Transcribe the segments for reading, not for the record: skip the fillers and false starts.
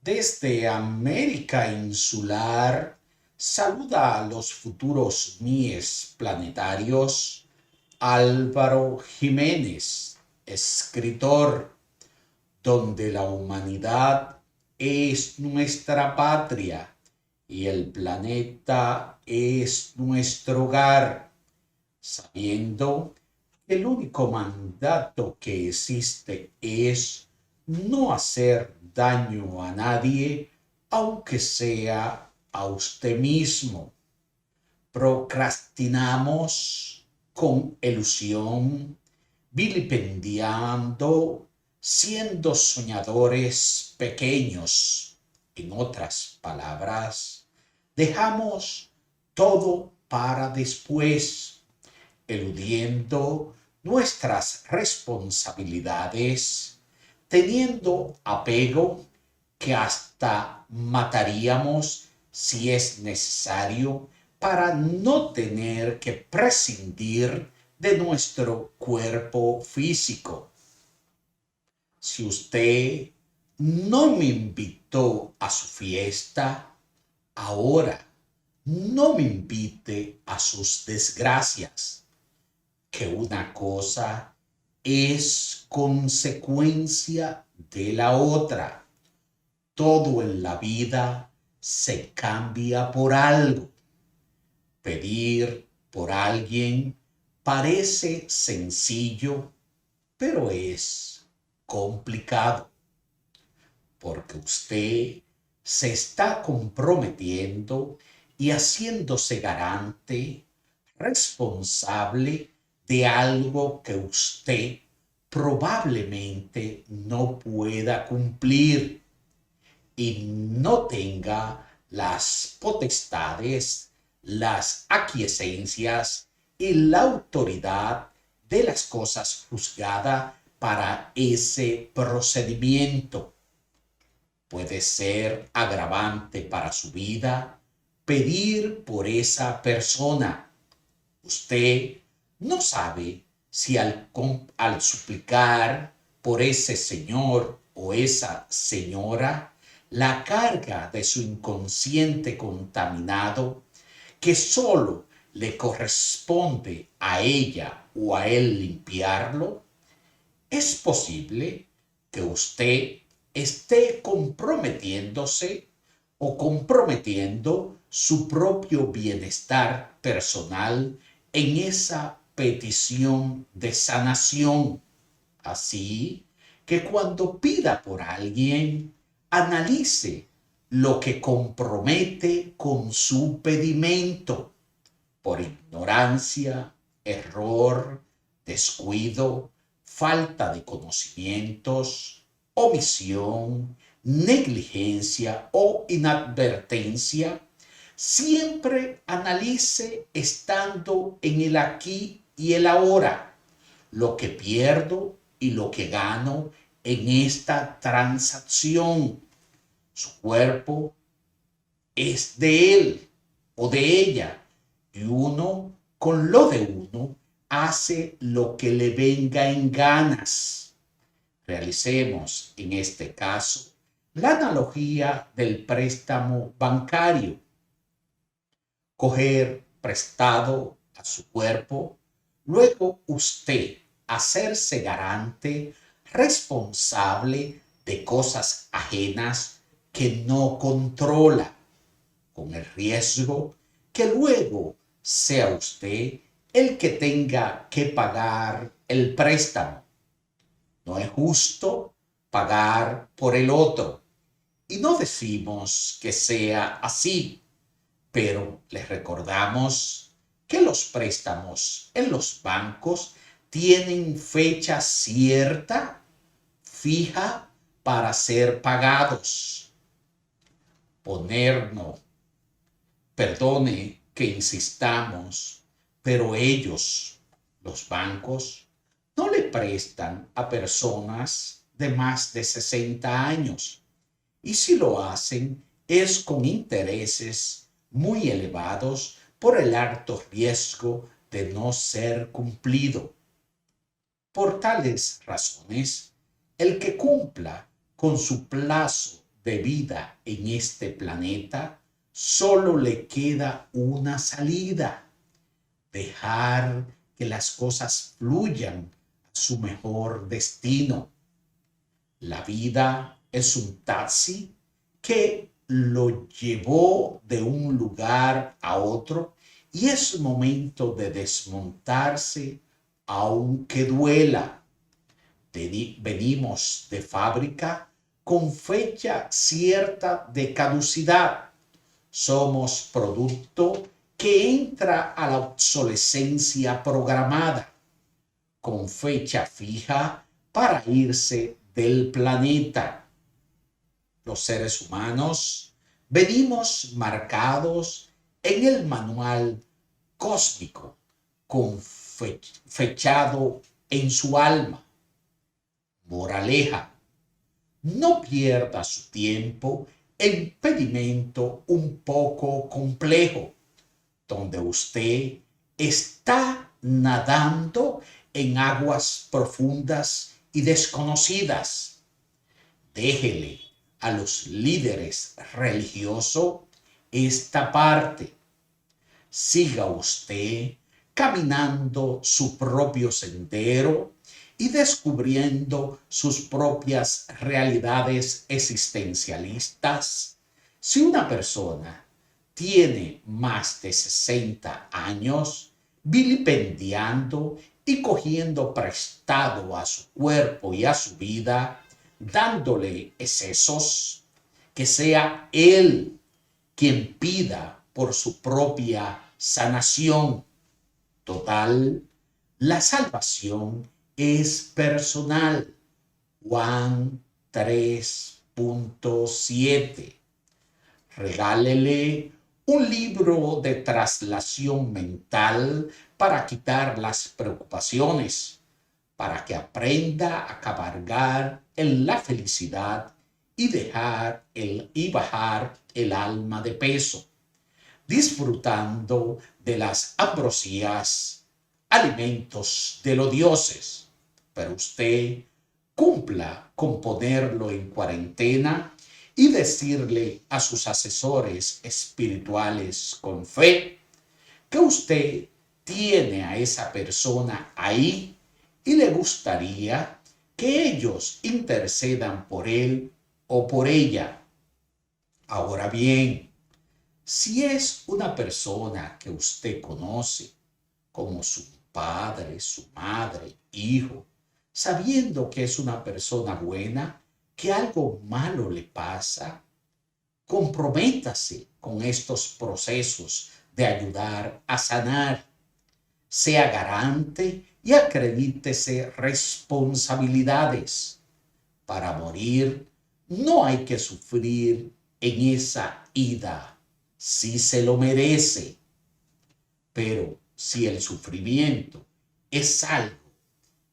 Desde América Insular, saluda a los futuros míes planetarios Álvaro Jiménez, escritor, donde la humanidad es nuestra patria y el planeta es nuestro hogar, sabiendo que el único mandato que existe es no hacer daño a nadie, aunque sea a usted mismo. Procrastinamos con ilusión, vilipendiando, siendo soñadores pequeños. En otras palabras, dejamos todo para después, eludiendo nuestras responsabilidades, teniendo apego que hasta mataríamos si es necesario para no tener que prescindir de nuestro cuerpo físico. Si usted no me invitó a su fiesta, ahora no me invite a sus desgracias, que una cosa es consecuencia de la otra. Todo en la vida se cambia por algo. Pedir por alguien parece sencillo, pero es complicado, porque usted se está comprometiendo y haciéndose garante, responsable de algo que usted probablemente no pueda cumplir y no tenga las potestades, las aquiescencias y la autoridad de las cosas juzgadas para ese procedimiento. Puede ser agravante para su vida pedir por esa persona. Usted no sabe si al suplicar por ese señor o esa señora, la carga de su inconsciente contaminado, que solo le corresponde a ella o a él limpiarlo, es posible que usted esté comprometiéndose o comprometiendo su propio bienestar personal en esa petición de sanación. Así que cuando pida por alguien, analice lo que compromete con su pedimento por ignorancia, error, descuido, falta de conocimientos, omisión, negligencia o inadvertencia. Siempre analice estando en el aquí y el ahora, lo que pierdo y lo que gano en esta transacción. Su cuerpo es de él o de ella y uno con lo de uno hace lo que le venga en ganas. Realicemos en este caso la analogía del préstamo bancario. Coger prestado a su cuerpo, luego usted hacerse garante, responsable de cosas ajenas que no controla, con el riesgo que luego sea usted el que tenga que pagar el préstamo. No es justo pagar por el otro. Y no decimos que sea así, pero les recordamos que los préstamos en los bancos tienen fecha cierta, fija, para ser pagados. Ponernos, perdone que insistamos, pero ellos, los bancos, no le prestan a personas de más de 60 años. Y si lo hacen, es con intereses muy elevados por el alto riesgo de no ser cumplido. Por tales razones, el que cumpla con su plazo de vida en este planeta, solo le queda una salida: dejar que las cosas fluyan a su mejor destino. La vida es un taxi que lo llevó de un lugar a otro y es momento de desmontarse, aunque duela. Venimos de fábrica con fecha cierta de caducidad. Somos producto que entra a la obsolescencia programada, con fecha fija para irse del planeta. Los seres humanos venimos marcados en el manual cósmico, con fechado en su alma. Moraleja: no pierda su tiempo en pedimento un poco complejo, donde usted está nadando en aguas profundas y desconocidas. Déjele a los líderes religiosos esta parte. Siga usted caminando su propio sendero y descubriendo sus propias realidades existencialistas. Si una persona tiene más de 60 años, vilipendiando y cogiendo prestado a su cuerpo y a su vida, dándole excesos, que sea él quien pida por su propia sanación. Total, la salvación es personal. Juan 3.7. Regálele un libro de traslación mental para quitar las preocupaciones, para que aprenda a cabalgar en la felicidad y bajar el alma de peso, disfrutando de las ambrosías, alimentos de los dioses. Pero usted cumpla con ponerlo en cuarentena y decirle a sus asesores espirituales con fe que usted tiene a esa persona ahí y le gustaría que ellos intercedan por él o por ella. Ahora bien, si es una persona que usted conoce, como su padre, su madre, hijo, sabiendo que es una persona buena, que algo malo le pasa, comprométase con estos procesos de ayudar a sanar. Sea garante y acredítese responsabilidades. Para morir no hay que sufrir en esa ida, si se lo merece. Pero si el sufrimiento es algo,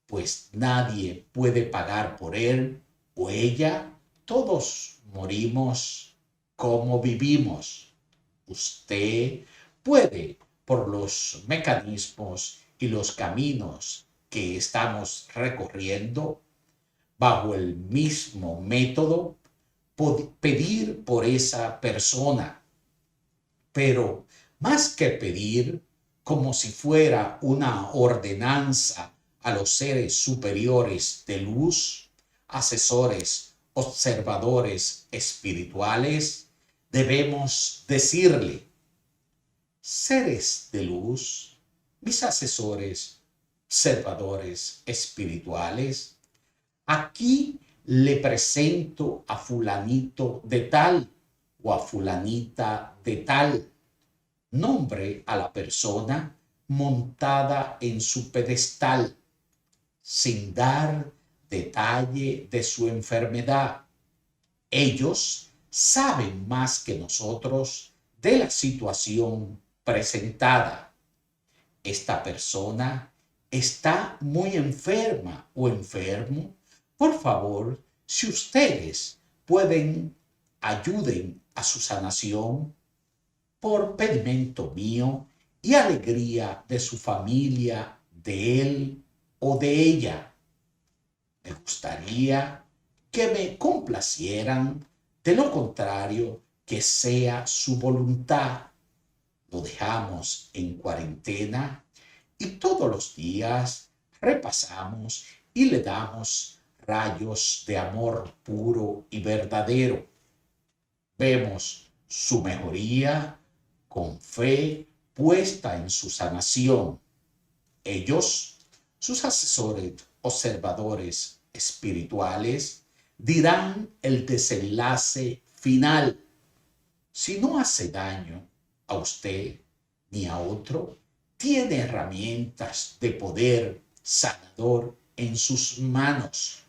pues nadie puede pagar por él o ella, todos morimos como vivimos. Usted puede, por los mecanismos y los caminos que estamos recorriendo, bajo el mismo método, pedir por esa persona. Pero más que pedir, como si fuera una ordenanza a los seres superiores de luz, asesores, observadores espirituales, debemos decirle: seres de luz, mis asesores, observadores espirituales, aquí le presento a fulanito de tal o a fulanita de tal. Nombre a la persona montada en su pedestal, sin dar detalle de su enfermedad. Ellos saben más que nosotros de la situación presentada. Esta persona está muy enferma o enfermo. Por favor, si ustedes pueden, ayuden a su sanación. por pedimento mío y alegría de su familia, de él o de ella. Me gustaría que me complacieran, de lo contrario, que sea su voluntad. Lo dejamos en cuarentena y todos los días repasamos y le damos rayos de amor puro y verdadero. Vemos su mejoría con fe puesta en su sanación. Ellos, sus asesores observadores espirituales, dirán el desenlace final. Si no hace daño a usted ni a otro, tiene herramientas de poder sanador en sus manos.